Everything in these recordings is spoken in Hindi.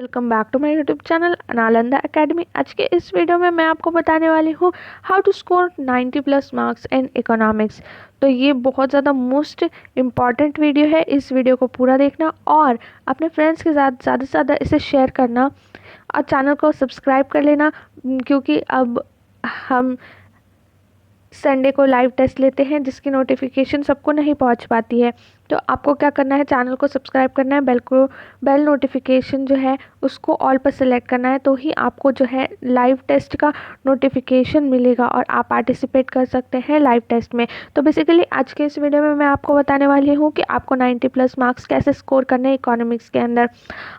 Welcome back to my YouTube channel Nalanda academy. आज के इस वीडियो में मैं आपको बताने वाली हूँ how to score 90 plus marks in economics. तो ये बहुत ज़्यादा मोस्ट इम्पॉर्टेंट वीडियो है। इस वीडियो को पूरा देखना और अपने फ्रेंड्स के साथ ज़्यादा से ज़्यादा इसे शेयर करना और चैनल को सब्सक्राइब कर लेना, क्योंकि अब हम संडे को लाइव टेस्ट लेते हैं जिसकी नोटिफिकेशन सबको नहीं पहुंच पाती है। तो आपको क्या करना है, चैनल को सब्सक्राइब करना है, बेल नोटिफिकेशन जो है उसको ऑल पर सेलेक्ट करना है, तो ही आपको जो है लाइव टेस्ट का नोटिफिकेशन मिलेगा और आप पार्टिसिपेट कर सकते हैं लाइव टेस्ट में। तो बेसिकली आज के इस वीडियो में मैं आपको बताने वाली हूँ कि आपको 90 प्लस मार्क्स कैसे स्कोर करने हैं इकोनॉमिक्स के अंदर।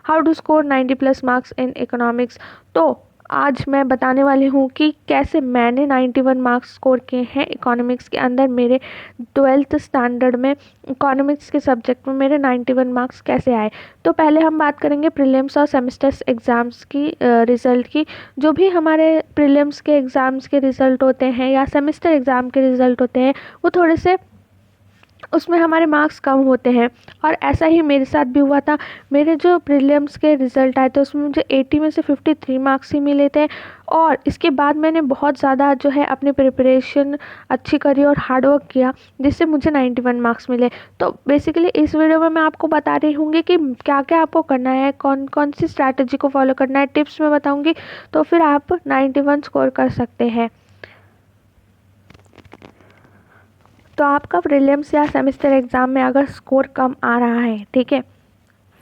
How to score 90 plus marks in economics. तो आज मैं बताने वाली हूँ कि कैसे मैंने 91 मार्क्स स्कोर किए हैं इकोनॉमिक्स के अंदर। मेरे 12th स्टैंडर्ड में इकोनॉमिक्स के सब्जेक्ट में मेरे 91 मार्क्स कैसे आए। तो पहले हम बात करेंगे प्रीलिम्स और सेमेस्टर्स एग्ज़ाम्स की रिज़ल्ट की। जो भी हमारे प्रीलिम्स के एग्ज़ाम्स के रिज़ल्ट होते हैं या सेमेस्टर एग्ज़ाम के रिज़ल्ट होते हैं वो थोड़े से उसमें हमारे मार्क्स कम होते हैं, और ऐसा ही मेरे साथ भी हुआ था। मेरे जो प्रीलिम्स के रिज़ल्ट आए थे उसमें मुझे 80 में से 53 मार्क्स ही मिले थे, और इसके बाद मैंने बहुत ज़्यादा जो है अपनी प्रिपरेशन अच्छी करी और हार्ड वर्क किया, जिससे मुझे 91 मार्क्स मिले। तो बेसिकली इस वीडियो में मैं आपको बता रही हूँगी कि क्या क्या आपको करना है, कौन कौन सी स्ट्रैटेजी को फॉलो करना है, टिप्स मैं बताऊँगी, तो फिर आप 91 स्कोर कर सकते हैं। तो आपका प्रीलिम्स या सेमेस्टर एग्ज़ाम में अगर स्कोर कम आ रहा है, ठीक है,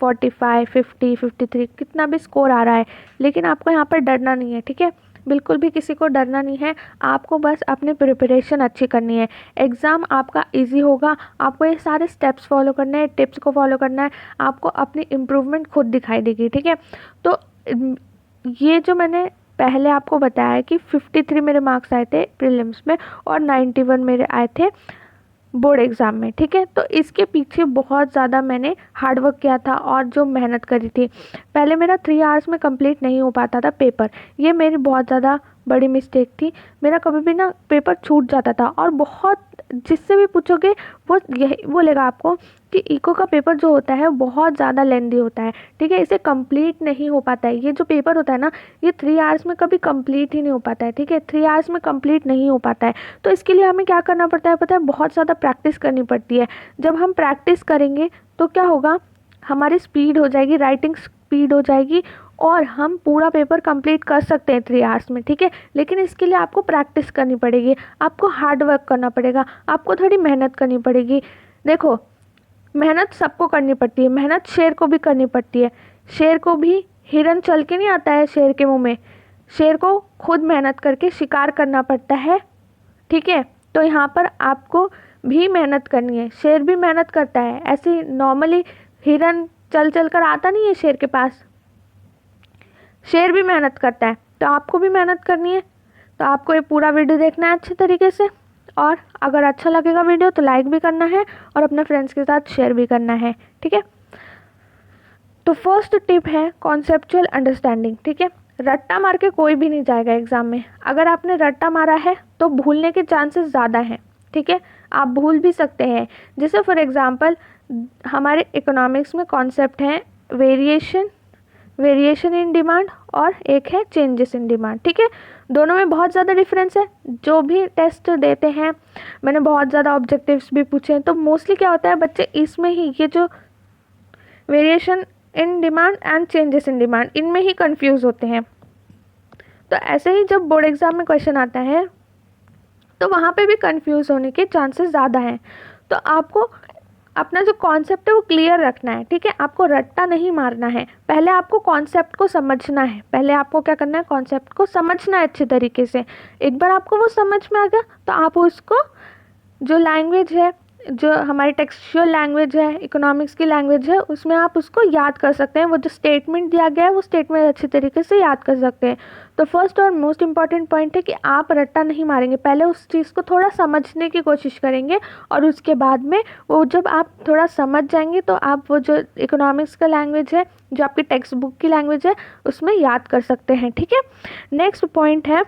45, 50, 53 कितना भी स्कोर आ रहा है, लेकिन आपको यहाँ पर डरना नहीं है, ठीक है, बिल्कुल भी किसी को डरना नहीं है। आपको बस अपनी प्रिपरेशन अच्छी करनी है, एग्ज़ाम आपका इजी होगा। आपको ये सारे स्टेप्स फॉलो करने हैं, टिप्स को फॉलो करना है, आपको अपनी इम्प्रूवमेंट खुद दिखाई देगी, ठीक है। तो ये जो मैंने पहले आपको बताया कि 53 मेरे मार्क्स आए थे प्रीलिम्स में और 91 मेरे आए थे बोर्ड एग्ज़ाम में, ठीक है। तो इसके पीछे बहुत ज़्यादा मैंने हार्ड वर्क किया था और जो मेहनत करी थी। पहले मेरा 3 आवर्स में कंप्लीट नहीं हो पाता था पेपर, ये मेरी बहुत ज़्यादा बड़ी मिस्टेक थी। मेरा कभी भी ना पेपर छूट जाता था, और बहुत जिससे भी पूछोगे वो यही बोलेगा आपको कि इको का पेपर जो होता है बहुत ज़्यादा लेंदी होता है, ठीक है, इसे कंप्लीट नहीं हो पाता है। ये जो पेपर होता है ना, ये 3 आवर्स में कभी कंप्लीट ही नहीं हो पाता है, ठीक है, 3 आवर्स में कंप्लीट नहीं हो पाता है। तो इसके लिए हमें क्या करना पड़ता है पता है, बहुत ज़्यादा प्रैक्टिस करनी पड़ती है। जब हम प्रैक्टिस करेंगे तो क्या होगा, हमारी स्पीड हो जाएगी, राइटिंग स्पीड हो जाएगी, और हम पूरा पेपर कंप्लीट कर सकते हैं 3 आवर्स में, ठीक है। लेकिन इसके लिए आपको प्रैक्टिस करनी पड़ेगी, आपको हार्ड वर्क करना पड़ेगा, आपको थोड़ी मेहनत करनी पड़ेगी। देखो, मेहनत सबको करनी पड़ती है, मेहनत शेर को भी करनी पड़ती है। शेर को भी हिरन चल के नहीं आता है शेर के मुंह में, शेर को खुद मेहनत करके शिकार करना पड़ता है, ठीक है। तो यहाँ पर आपको भी मेहनत करनी है, शेर भी मेहनत करता है। ऐसे नॉर्मली हिरन चल चल कर आता नहीं है शेर के पास, शेर भी मेहनत करता है। तो आपको भी मेहनत करनी है। तो आपको ये पूरा वीडियो देखना है अच्छे तरीके से, और अगर अच्छा लगेगा वीडियो तो लाइक भी करना है और अपने फ्रेंड्स के साथ शेयर भी करना है, ठीक है। तो फर्स्ट टिप है कॉन्सेप्चुअल अंडरस्टैंडिंग, ठीक है। रट्टा मार के कोई भी नहीं जाएगा एग्ज़ाम में। अगर आपने रट्टा मारा है तो भूलने के चांसेस ज़्यादा हैं, ठीक है, आप भूल भी सकते हैं। जैसे फॉर एग्ज़ाम्पल हमारे इकोनॉमिक्स में कॉन्सेप्ट हैं वेरिएशन इन डिमांड और एक है चेंजेस इन डिमांड, ठीक है। दोनों में बहुत ज़्यादा डिफरेंस है। जो भी टेस्ट देते हैं, मैंने बहुत ज़्यादा ऑब्जेक्टिव्स भी पूछे हैं, तो मोस्टली क्या होता है, बच्चे इसमें ही ये जो variation in demand and changes in demand, इनमें ही कंफ्यूज होते हैं। तो ऐसे ही जब बोर्ड एग्ज़ाम में क्वेश्चन आता है तो वहाँ पे भी कंफ्यूज होने के चांसेस ज़्यादा हैं। तो आपको अपना जो कॉन्सेप्ट है वो क्लियर रखना है, ठीक है, आपको रट्टा नहीं मारना है। पहले आपको कॉन्सेप्ट को समझना है, पहले आपको क्या करना है, कॉन्सेप्ट को समझना है अच्छे तरीके से। एक बार आपको वो समझ में आ गया तो आप उसको, जो लैंग्वेज है, जो हमारी टेक्सचुअल लैंग्वेज है, इकोनॉमिक्स की लैंग्वेज है, उसमें आप उसको याद कर सकते हैं। वो जो स्टेटमेंट दिया गया है वो स्टेटमेंट अच्छे तरीके से याद कर सकते हैं। तो फर्स्ट और मोस्ट इम्पॉर्टेंट पॉइंट है कि आप रट्टा नहीं मारेंगे, पहले उस चीज़ को थोड़ा समझने की कोशिश करेंगे, और उसके बाद में वो जब आप थोड़ा समझ जाएंगे तो आप वो जो इकोनॉमिक्स का लैंग्वेज है, जो आपकी टेक्स्ट बुक की लैंग्वेज है, उसमें याद कर सकते हैं, ठीक है। नेक्स्ट पॉइंट है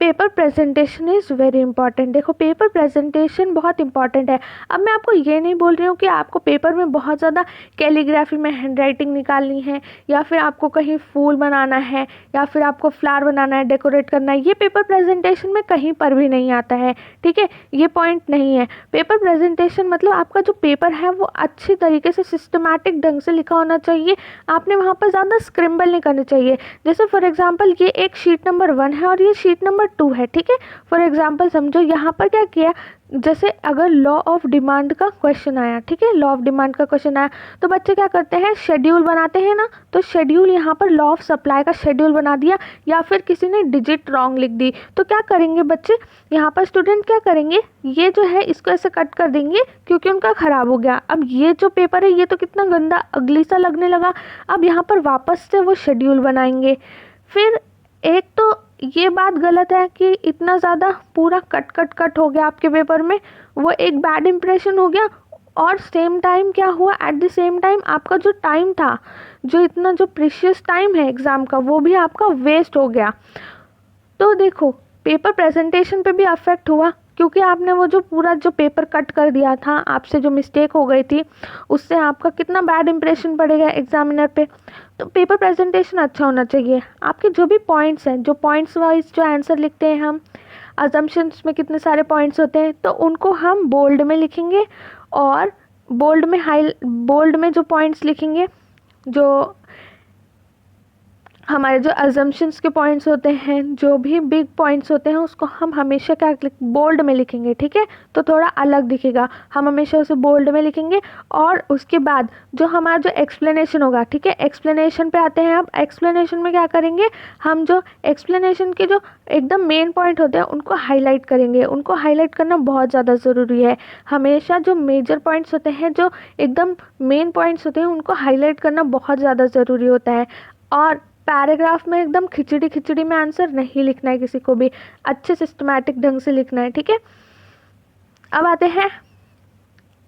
paper presentation is very important. देखो पेपर प्रेजेंटेशन बहुत इंपॉर्टेंट है। अब मैं आपको ये नहीं बोल रही हूँ कि आपको पेपर में बहुत ज़्यादा कैलीग्राफी में हैंडराइटिंग निकालनी है, या फिर आपको कहीं फूल बनाना है, या फिर आपको फ्लावर बनाना है, डेकोरेट करना है। ये पेपर प्रेजेंटेशन में कहीं पर भी नहीं आता है, ठीक है, ये पॉइंट नहीं है। पेपर प्रेजेंटेशन मतलब आपका जो पेपर है वो अच्छी तरीके से सिस्टमैटिक ढंग से लिखा होना चाहिए। आपने वहाँ पर ज़्यादा स्क्रिम्बल नहीं करनी चाहिए। जैसे फॉर एग्जांपल ये एक शीट नंबर 1 है और ये शीट नंबर 2 है, ठीक है। फॉर एग्जांपल समझो यहाँ पर क्या किया, जैसे अगर लॉ ऑफ डिमांड का क्वेश्चन आया, ठीक है, लॉ ऑफ डिमांड का क्वेश्चन आया तो बच्चे क्या करते हैं, शेड्यूल बनाते हैं ना। तो शेड्यूल यहाँ पर लॉ ऑफ सप्लाई का शेड्यूल बना दिया, या फिर किसी ने डिजिट रॉन्ग लिख दी, तो क्या करेंगे बच्चे, यहाँ पर स्टूडेंट क्या करेंगे, ये जो है इसको ऐसे कट कर देंगे क्योंकि उनका ख़राब हो गया। अब ये जो पेपर है ये तो कितना गंदा अगली सा लगने लगा। अब यहाँ पर वापस से वो शेड्यूल बनाएंगे। फिर एक तो ये बात गलत है कि इतना ज़्यादा पूरा कट कट कट हो गया आपके पेपर में, वो एक बैड इम्प्रेशन हो गया। और सेम टाइम क्या हुआ, एट द सेम टाइम आपका जो टाइम था, जो इतना जो प्रीशियस टाइम है एग्ज़ाम का, वो भी आपका वेस्ट हो गया। तो देखो पेपर प्रेजेंटेशन पे भी अफेक्ट हुआ, क्योंकि आपने वो जो पूरा जो पेपर कट कर दिया था, आपसे जो मिस्टेक हो गई थी, उससे आपका कितना बैड इंप्रेशन पड़ेगा एग्जामिनर पे। तो पेपर प्रेजेंटेशन अच्छा होना चाहिए। आपके जो भी पॉइंट्स हैं, जो पॉइंट्स वाइज जो आंसर लिखते हैं हम, अजम्पशंस में कितने सारे पॉइंट्स होते हैं, तो उनको हम बोल्ड में लिखेंगे, और बोल्ड में जो पॉइंट्स लिखेंगे, जो हमारे जो अजम्पशंस के पॉइंट्स होते हैं, जो भी बिग पॉइंट्स होते हैं, उसको हम हमेशा क्या बोल्ड में लिखेंगे, ठीक है। तो थोड़ा अलग दिखेगा, हम हमेशा उसे बोल्ड में लिखेंगे। और उसके बाद जो हमारा जो एक्सप्लेनेशन होगा, ठीक है, एक्सप्लेनेशन पे आते हैं। अब एक्सप्लेनेशन में क्या करेंगे, हम जो एक्सप्लेनेशन के जो एकदम मेन पॉइंट होते हैं उनको हाईलाइट करेंगे। उनको हाईलाइट करना बहुत ज़्यादा ज़रूरी है। हमेशा जो मेजर पॉइंट्स होते हैं, जो एकदम मेन पॉइंट्स होते हैं, उनको हाईलाइट करना बहुत ज़्यादा ज़रूरी होता है। और पैराग्राफ में एकदम खिचड़ी खिचड़ी में आंसर नहीं लिखना है, किसी को भी अच्छे सिस्टमैटिक ढंग से लिखना है, ठीक है। अब आते हैं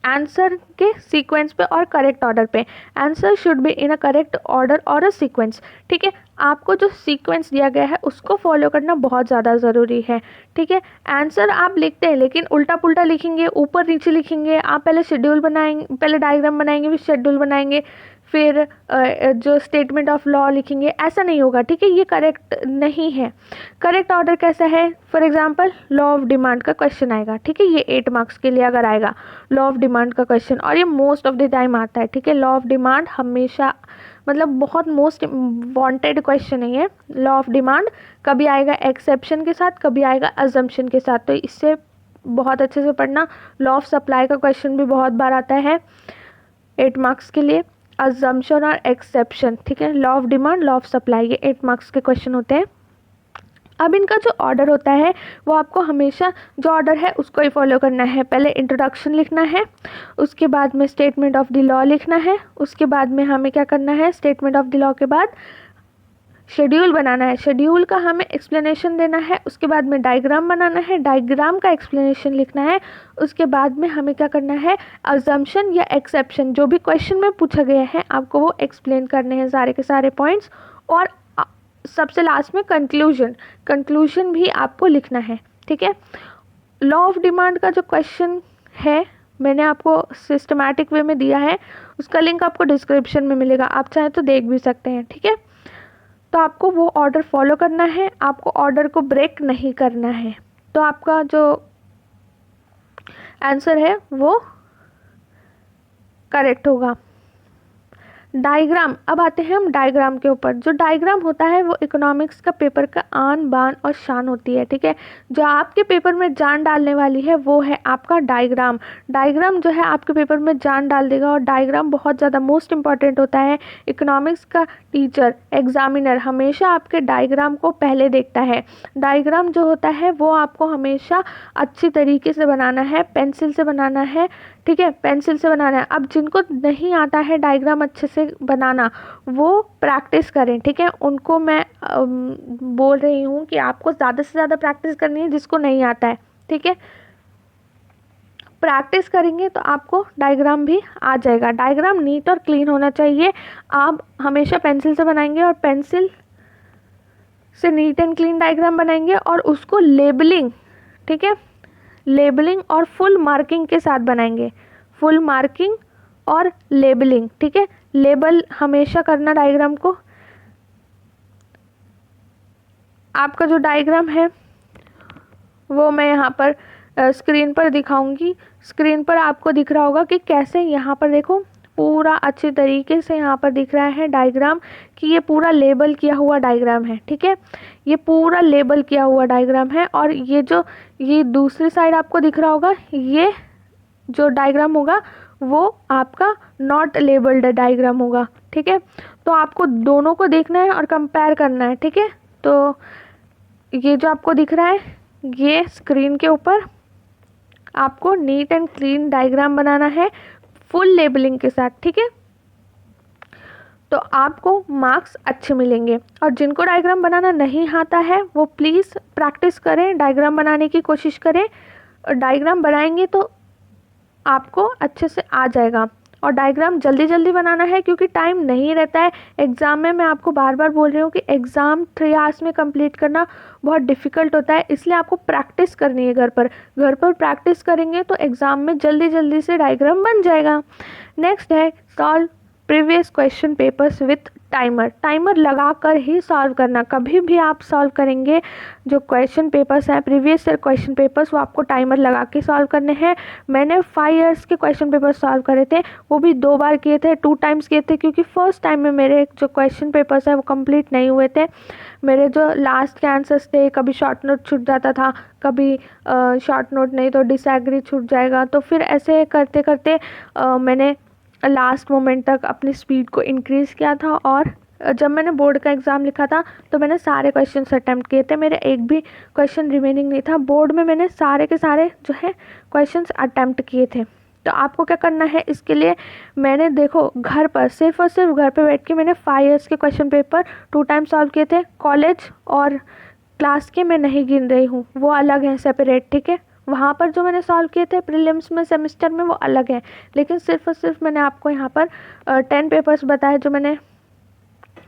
आंसर के सीक्वेंस पे और करेक्ट ऑर्डर पे। Answer should be in a correct order और अ सीक्वेंस, ठीक है। आपको जो सीक्वेंस दिया गया है उसको फॉलो करना बहुत ज़्यादा ज़रूरी है, ठीक है। आंसर आप लिखते हैं लेकिन उल्टा पुल्टा लिखेंगे, ऊपर नीचे लिखेंगे। आप पहले शेड्यूल बनाएंगे, पहले डायग्राम बनाएंगे, फिर शेड्यूल बनाएंगे, फिर जो स्टेटमेंट ऑफ लॉ लिखेंगे, ऐसा नहीं होगा, ठीक है। ये करेक्ट नहीं है। करेक्ट ऑर्डर कैसा है, for example law of demand का क्वेश्चन आएगा, ठीक है, ये 8 मार्क्स के लिए अगर आएगा लॉ ऑफ डिमांड का क्वेश्चन, और ये मोस्ट ऑफ द टाइम आता है, ठीक है। लॉ ऑफ डिमांड हमेशा मतलब बहुत मोस्ट वांटेड क्वेश्चन है ये लॉ ऑफ डिमांड। कभी आएगा एक्सेप्शन के साथ, कभी आएगा अजम्पशन के साथ, तो इससे बहुत अच्छे से पढ़ना। लॉ ऑफ सप्लाई का क्वेश्चन भी बहुत बार आता है 8 मार्क्स के लिए, अजम्पशन और एक्सेप्शन, ठीक है। Law of demand, law of supply, ये 8 मार्क्स के क्वेश्चन होते हैं। अब इनका जो ऑर्डर होता है वो आपको हमेशा जो ऑर्डर है उसको ही फॉलो करना है। पहले इंट्रोडक्शन लिखना है, उसके बाद में स्टेटमेंट ऑफ द लॉ लिखना है, उसके बाद में हमें क्या करना है, स्टेटमेंट ऑफ द लॉ के बाद शेड्यूल बनाना है, शेड्यूल का हमें एक्सप्लेनेशन देना है, उसके बाद में डायग्राम बनाना है, डायग्राम का एक्सप्लेनेशन लिखना है, उसके बाद में हमें क्या करना है, अजम्पशन या एक्सेप्शन जो भी क्वेश्चन में पूछा गया है आपको वो एक्सप्लेन करने हैं सारे के सारे पॉइंट्स। और सबसे लास्ट में कंक्लूजन भी आपको लिखना है, ठीक है। लॉ ऑफ डिमांड का जो क्वेश्चन है मैंने आपको सिस्टमैटिक वे में दिया है, उसका लिंक आपको डिस्क्रिप्शन में मिलेगा, आप चाहें तो देख भी सकते हैं, ठीक है। तो आपको वो ऑर्डर फॉलो करना है, आपको ऑर्डर को ब्रेक नहीं करना है, तो आपका जो आंसर है वो करेक्ट होगा। डायग्राम, अब आते हैं हम डायग्राम के ऊपर। जो डायग्राम होता है वो इकोनॉमिक्स का पेपर का आन बान और शान होती है, ठीक है। जो आपके पेपर में जान डालने वाली है वो है आपका डायग्राम। डायग्राम जो है आपके पेपर में जान डाल देगा, और डायग्राम बहुत ज़्यादा मोस्ट इंपॉर्टेंट होता है। इकोनॉमिक्स का टीचर, एग्जामिनर हमेशा आपके डायग्राम को पहले देखता है। डायग्राम जो होता है वो आपको हमेशा अच्छी तरीके से बनाना है, पेंसिल से बनाना है, ठीक है, पेंसिल से बनाना है। अब जिनको नहीं आता है डायग्राम अच्छे से बनाना वो प्रैक्टिस करें, ठीक है। उनको मैं बोल रही हूँ कि आपको ज़्यादा से ज़्यादा प्रैक्टिस करनी है, जिसको नहीं आता है, ठीक है। प्रैक्टिस करेंगे तो आपको डायग्राम भी आ जाएगा। डायग्राम नीट और क्लीन होना चाहिए। आप हमेशा पेंसिल से बनाएंगे और पेंसिल से नीट एंड क्लीन डायग्राम बनाएंगे और उसको लेबलिंग, ठीक है, लेबलिंग और फुल मार्किंग के साथ बनाएंगे, फुल मार्किंग और लेबलिंग, ठीक है। लेबल हमेशा करना डायग्राम को। आपका जो डायग्राम है वो मैं यहाँ पर स्क्रीन पर दिखाऊंगी। स्क्रीन पर आपको दिख रहा होगा कि कैसे, यहाँ पर देखो पूरा अच्छे तरीके से यहाँ पर दिख रहा है डायग्राम कि ये पूरा लेबल किया हुआ डायग्राम है, ठीक है। ये पूरा लेबल किया हुआ डायग्राम है और ये दूसरी साइड आपको दिख रहा होगा, ये जो डायग्राम होगा वो आपका नॉट लेबल्ड डायग्राम होगा, ठीक है। तो आपको दोनों को देखना है और कंपेयर करना है, ठीक है। तो ये जो आपको दिख रहा है, ये स्क्रीन के ऊपर आपको नीट एंड क्लीन डायग्राम बनाना है फुल लेबलिंग के साथ, ठीक है। तो आपको मार्क्स अच्छे मिलेंगे। और जिनको डायग्राम बनाना नहीं आता है वो प्लीज़ प्रैक्टिस करें, डायग्राम बनाने की कोशिश करें। डायग्राम बनाएंगे तो आपको अच्छे से आ जाएगा। और डायग्राम जल्दी जल्दी बनाना है क्योंकि टाइम नहीं रहता है एग्ज़ाम में। मैं आपको बार बार बोल रही हूँ कि एग्ज़ाम 3 आवर्स में कंप्लीट करना बहुत डिफ़िकल्ट होता है, इसलिए आपको प्रैक्टिस करनी है घर पर प्रैक्टिस करेंगे तो एग्ज़ाम में जल्दी जल्दी से डायग्राम बन जाएगा। नेक्स्ट है solve previous question papers with timer लगा कर ही सॉल्व करना। कभी भी आप सॉल्व करेंगे जो क्वेश्चन पेपर्स हैं प्रीवियस ईयर क्वेश्चन पेपर्स, वो आपको टाइमर लगा के सॉल्व करने हैं। मैंने 5 इयर्स के क्वेश्चन पेपर सॉल्व करे थे, वो भी 2 बार किए थे, 2 टाइम्स किए थे, क्योंकि फर्स्ट टाइम में मेरे जो क्वेश्चन पेपर्स हैं वो कंप्लीट नहीं हुए थे। मेरे जो लास्ट के आंसर्स थे, कभी शॉर्ट नोट छूट जाता था, कभी शॉर्ट नोट नहीं तो डिसएग्री छूट जाएगा। तो फिर ऐसे करते करते मैंने लास्ट मोमेंट तक अपनी स्पीड को इंक्रीज़ किया था। और जब मैंने बोर्ड का एग्ज़ाम लिखा था तो मैंने सारे क्वेश्चंस अटैम्प्ट किए थे, मेरे एक भी क्वेश्चन रिमेनिंग नहीं था। बोर्ड में मैंने सारे के सारे जो है क्वेश्चंस अटैम्प्ट किए थे। तो आपको क्या करना है, इसके लिए मैंने देखो घर पर सिर्फ और सिर्फ घर पे बैठ के मैंने 5 इयर्स के क्वेश्चन पेपर 2 टाइम सॉल्व किए थे। कॉलेज और क्लास के मैं नहीं गिन रही हूँ, वो अलग हैं सेपरेट, ठीक है। वहाँ पर जो मैंने सॉल्व किए थे प्रीलिम्स में सेमेस्टर में वो अलग है, लेकिन सिर्फ और सिर्फ मैंने आपको यहाँ पर 10 पेपर्स बताए जो मैंने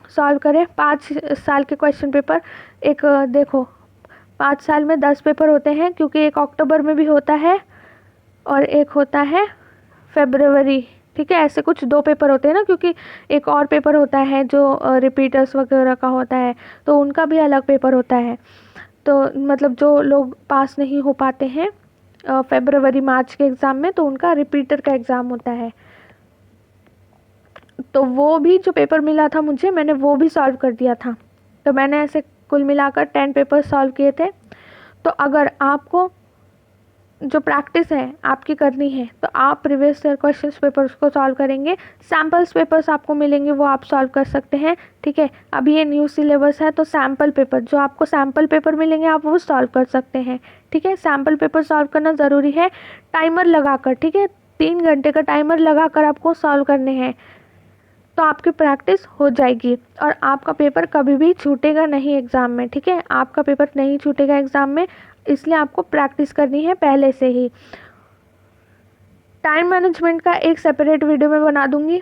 सॉल्व करे। 5 साल के क्वेश्चन पेपर, एक देखो 5 साल में 10 पेपर होते हैं, क्योंकि एक अक्टूबर में भी होता है और एक होता है फरवरी, ठीक है। ऐसे कुछ 2 पेपर होते हैं ना, क्योंकि एक और पेपर होता है जो रिपीटर्स वगैरह का होता है, तो उनका भी अलग पेपर होता है। तो मतलब जो लोग पास नहीं हो पाते हैं फरवरी मार्च के एग्ज़ाम में, तो उनका रिपीटर का एग्ज़ाम होता है। तो वो भी जो पेपर मिला था मुझे, मैंने वो भी सॉल्व कर दिया था। तो मैंने ऐसे कुल मिलाकर 10 पेपर सॉल्व किए थे। तो अगर आपको जो प्रैक्टिस है आपकी करनी है तो आप प्रीवियस ईयर क्वेश्चन पेपर्स को सॉल्व करेंगे। सैम्पल्स पेपर्स आपको मिलेंगे, वो आप सॉल्व कर सकते हैं, ठीक है। अब ये न्यू सिलेबस है तो सैम्पल पेपर, जो आपको सैम्पल पेपर मिलेंगे आप वो सॉल्व कर सकते हैं, ठीक है। सैम्पल पेपर सॉल्व करना ज़रूरी है टाइमर लगाकर, ठीक है। 3 घंटे का टाइमर लगाकर आपको सॉल्व करने हैं, तो आपकी प्रैक्टिस हो जाएगी और आपका पेपर कभी भी छूटेगा नहीं एग्ज़ाम में, ठीक है। आपका पेपर नहीं छूटेगा एग्ज़ाम में, इसलिए आपको प्रैक्टिस करनी है पहले से ही। टाइम मैनेजमेंट का एक सेपरेट वीडियो मैं बना दूंगी,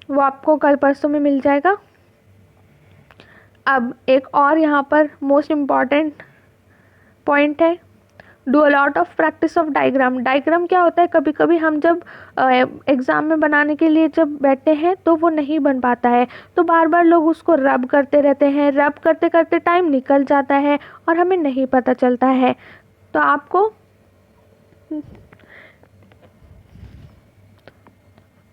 वो आपको कल परसों में मिल जाएगा। अब एक और यहाँ पर मोस्ट इम्पॉर्टेंट पॉइंट है, do a lot of practice of diagram. Diagram क्या होता है, कभी कभी हम जब एग्ज़ाम में बनाने के लिए जब बैठते हैं तो वो नहीं बन पाता है, तो बार बार लोग उसको रब करते रहते हैं, रब करते करते टाइम निकल जाता है और हमें नहीं पता चलता है। तो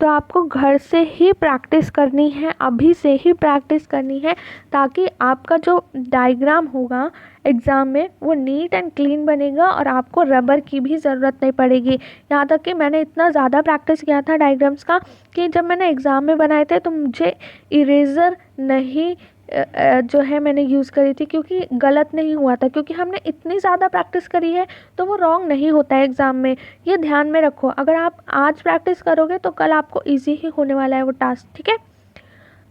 आपको घर से ही प्रैक्टिस करनी है, अभी से ही प्रैक्टिस करनी है, ताकि आपका जो डायग्राम होगा एग्ज़ाम में वो नीट एंड क्लीन बनेगा और आपको रबर की भी ज़रूरत नहीं पड़ेगी। यहाँ तक कि मैंने इतना ज़्यादा प्रैक्टिस किया था डायग्राम्स का कि जब मैंने एग्ज़ाम में बनाए थे तो मुझे इरेज़र नहीं जो है मैंने यूज़ करी थी, क्योंकि गलत नहीं हुआ था, क्योंकि हमने इतनी ज़्यादा प्रैक्टिस करी है तो वो रॉन्ग नहीं होता है एग्ज़ाम में। ये ध्यान में रखो, अगर आप आज प्रैक्टिस करोगे तो कल आपको इजी ही होने वाला है वो टास्क, ठीक है।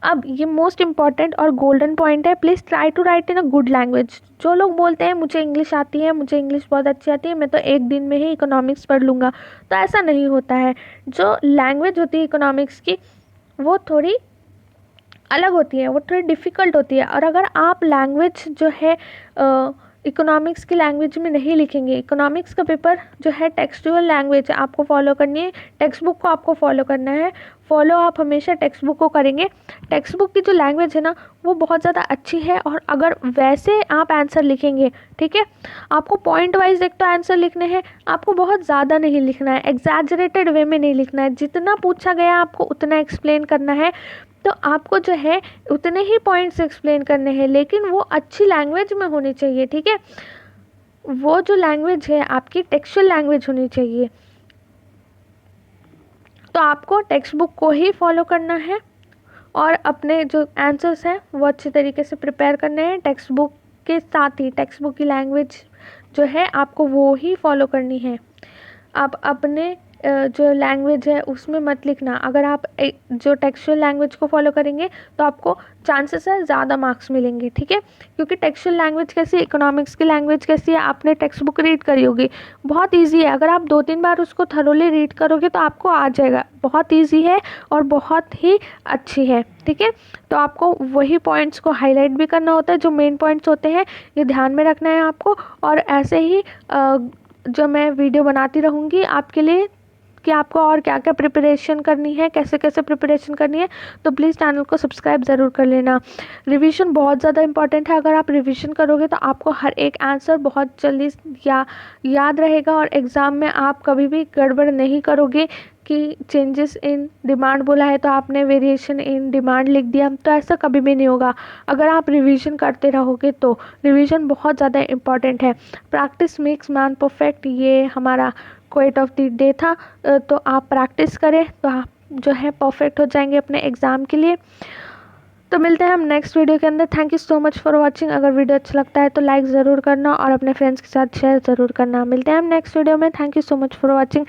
अब ये मोस्ट इम्पॉर्टेंट और गोल्डन पॉइंट है, please try to write in a good language. जो लोग बोलते हैं मुझे इंग्लिश आती है, मुझे इंग्लिश बहुत अच्छी आती है, मैं तो एक दिन में ही इकोनॉमिक्स पढ़ लूँगा, तो ऐसा नहीं होता है। जो लैंग्वेज होती है इकोनॉमिक्स की वो थोड़ी अलग होती है, वो थोड़ी डिफ़िकल्ट होती है। और अगर आप लैंग्वेज जो है इकोनॉमिक्स की लैंग्वेज में नहीं लिखेंगे, इकोनॉमिक्स का पेपर जो है टेक्सचुअल लैंग्वेज आपको फॉलो करनी है, टेक्स्ट बुक को आपको फॉलो करना है। फॉलो आप हमेशा टेक्स्ट बुक को करेंगे। टेक्स्ट बुक की जो लैंग्वेज है ना वो बहुत ज़्यादा अच्छी है, और अगर वैसे आप आंसर लिखेंगे, ठीक है, आपको पॉइंट वाइज एक तो आंसर लिखने हैं, आपको बहुत ज़्यादा नहीं लिखना है, एग्जैजरेटेड वे में नहीं लिखना है, जितना पूछा गया आपको उतना एक्सप्लेन करना है। तो आपको जो है उतने ही पॉइंट्स एक्सप्लेन करने हैं, लेकिन वो अच्छी लैंग्वेज में होनी चाहिए, ठीक है। वो जो लैंग्वेज है आपकी टेक्सचुअल लैंग्वेज होनी चाहिए। तो आपको टेक्स्ट बुक को ही फॉलो करना है, और अपने जो आंसर्स हैं वो अच्छे तरीके से प्रिपेयर करने हैं। टेक्स्ट बुक के साथ ही टेक्स्ट बुक की लैंग्वेज जो है आपको वो ही फॉलो करनी है। आप अपने जो लैंग्वेज है उसमें मत लिखना। अगर आप जो टेक्सचुअल लैंग्वेज को फॉलो करेंगे तो आपको चांसेस है ज़्यादा मार्क्स मिलेंगे, ठीक है। क्योंकि टेक्सचुअल लैंग्वेज कैसी है, इकोनॉमिक्स की लैंग्वेज कैसी है, आपने टेक्स्ट बुक रीड करी होगी, बहुत ईजी है। अगर आप 2-3 बार उसको थरोली रीड करोगे तो आपको आ जाएगा, बहुत ईजी है और बहुत ही अच्छी है, ठीक है। तो आपको वही पॉइंट्स को हाईलाइट भी करना होता है, जो मेन पॉइंट्स होते हैं ये ध्यान में रखना है आपको। और ऐसे ही जो मैं वीडियो बनाती रहूँगी आपके लिए कि आपको और क्या क्या प्रिपरेशन करनी है, कैसे कैसे प्रिपरेशन करनी है, तो प्लीज़ चैनल को सब्सक्राइब ज़रूर कर लेना। रिवीजन बहुत ज़्यादा इंपॉर्टेंट है। अगर आप रिवीजन करोगे तो आपको हर एक आंसर बहुत जल्दी याद रहेगा, और एग्ज़ाम में आप कभी भी गड़बड़ नहीं करोगे कि चेंजेस इन डिमांड बोला है तो आपने वेरिएशन इन डिमांड लिख दिया, तो ऐसा कभी भी नहीं होगा अगर आप रिवीजन करते रहोगे। तो रिवीजन बहुत ज़्यादा इम्पॉर्टेंट है। प्रैक्टिस मेक्स मैन परफेक्ट, ये हमारा क्वेट ऑफ द डे था। तो आप प्रैक्टिस करें तो आप जो है परफेक्ट हो जाएंगे अपने एग्ज़ाम के लिए। तो मिलते हैं हम नेक्स्ट वीडियो के अंदर। Thank you so much for watching. अगर वीडियो अच्छा लगता है तो लाइक ज़रूर करना और अपने फ्रेंड्स के साथ शेयर ज़रूर करना। मिलते हैं हम नेक्स्ट वीडियो में। Thank you so much for watching.